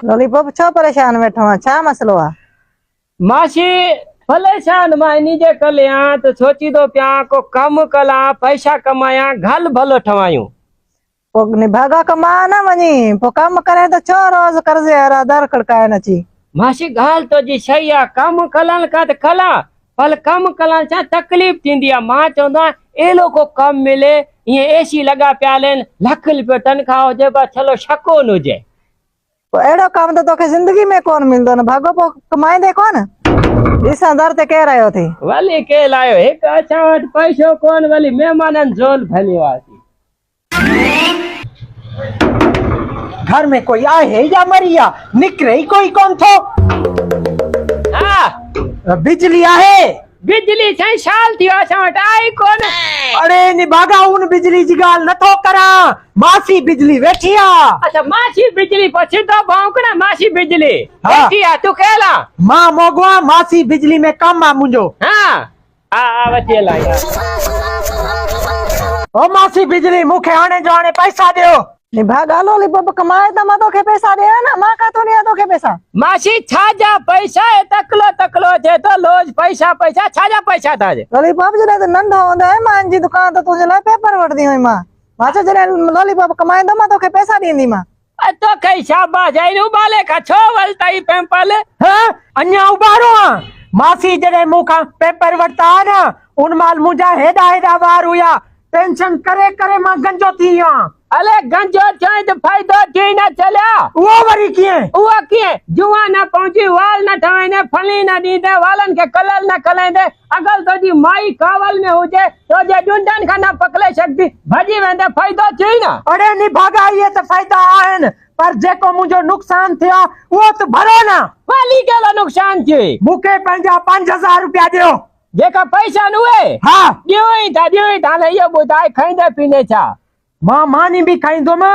Lollipop छो परेशान बैठो है, छा मसलो है? मासी परेशान मां इन जे कल्याण तो सोची दो पिया को कम कला पैसा कमाया घल भलो ठवायूं पो निभागा कमा ना वनी पो कम करे तो छो रोज कर्जे हरा दर खड़काए नची। मासी गाल तो जी सही आ कम कलन का तो कला पर कम कलन सा तकलीफ थींदी आ मां चवंदा एलो को कम मिले ये एसी लगा पिया लेन लख रुपया तनखा हुजे पर चलो शको न हुजे पो एड़ो काम तो तोखे जिंदगी में कोन मिलदो न भागो पो कमाए दे कोन इसा दर ते कह रयो थी वली के लायो एक अच्छा वट पैसो कोन वली मेहमानन झोल फैली वासी घर में कोई आए या मरिया निकरे ही कोई कौन थो। हां बिजली आहे बिजली छई साल थियो असा वट आई कोन। अरे निभागा उन बिजली जी गाल न थो करा मासी बिजली वेठी आ। अच्छा मासी बिजली पछी तो भौंकना मासी बिजली हाँ। बैठी आ तू कहला मां मोगवा मासी बिजली में कम आ मुंजो। हां आ वचेला यार ओ मासी बिजली मुखे आने जाने पैसा दियो। निभागा लॉलीपॉप कमाए तो मैं तोखे पैसा दे ना मां का तो नहीं तोखे पैसा। मासी छाजा पैसा है तकलो तकलो थे तो लोज पैसा पैसा छाजा पैसा था जे लॉलीपॉप जने तो नंढो होंदो है मां जी दुकान तो तुझे ला पेपर वठदी होई मां मां जने लॉलीपॉप कमाए तो मैं तोखे पैसा दींदी मां। तो कई शाबाश है उबाले का छो वलताई पेंपल हां अन्या उबारो आ मासी जने मुखा पेपर वरता ना उन माल मुजा हेडा हेडा वार हुया टेंशन करे करे मां गंजो थी आ। अले गंजो चाहे तो फायदो थी ना चला वो वरी किए वो किए जुआ ना पहुंची वाल ना ठवाने फली ना दीदे वालन के कलर ना कलेंदे अगल तो जी माई कावल में होजे तो जे डुंडन खाना पकले सकती भजी वेंदे फायदो थी ना। अरे निभागा ये तो फायदा आन पर जेको मुझो नुकसान थिया वो तो भरो ना वाली केलो नुकसान थी मुके पंजा 5000 रुपया दियो जेका पैसा नुए हाँ दियो ही था ये बुधाई खाइंदे पीने छा मां मानी भी खाइंदो म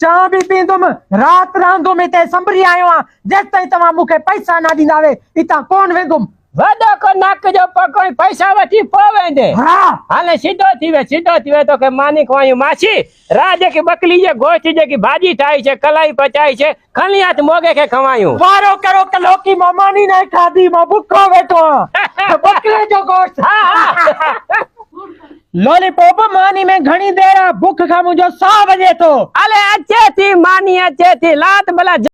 चा भी पींदो म रात रांदो में ते संभरी आयो आ जेस ताई तमा मुके पैसा ना दींदावे इता कोन वेंदुम वडो को नाक जो पकोई पैसा वठी पोवेंदे। हां हाले सीधो थी वे तो के मानी खवायो मासी राजे की बकली जे गोश्त जे की भाजी ठाई छे कलाई पचाई छे खणी हाथ मोगे के खवायो वारो करो कलो की मानी ने खादी म भूखो बैठो बकरे जो गोश्त। हां लॉलीपॉप मानी में घणी देर भूख खा मुझो 100 बजे तो अले अच्छे थी मानी अच्छे थी लात भला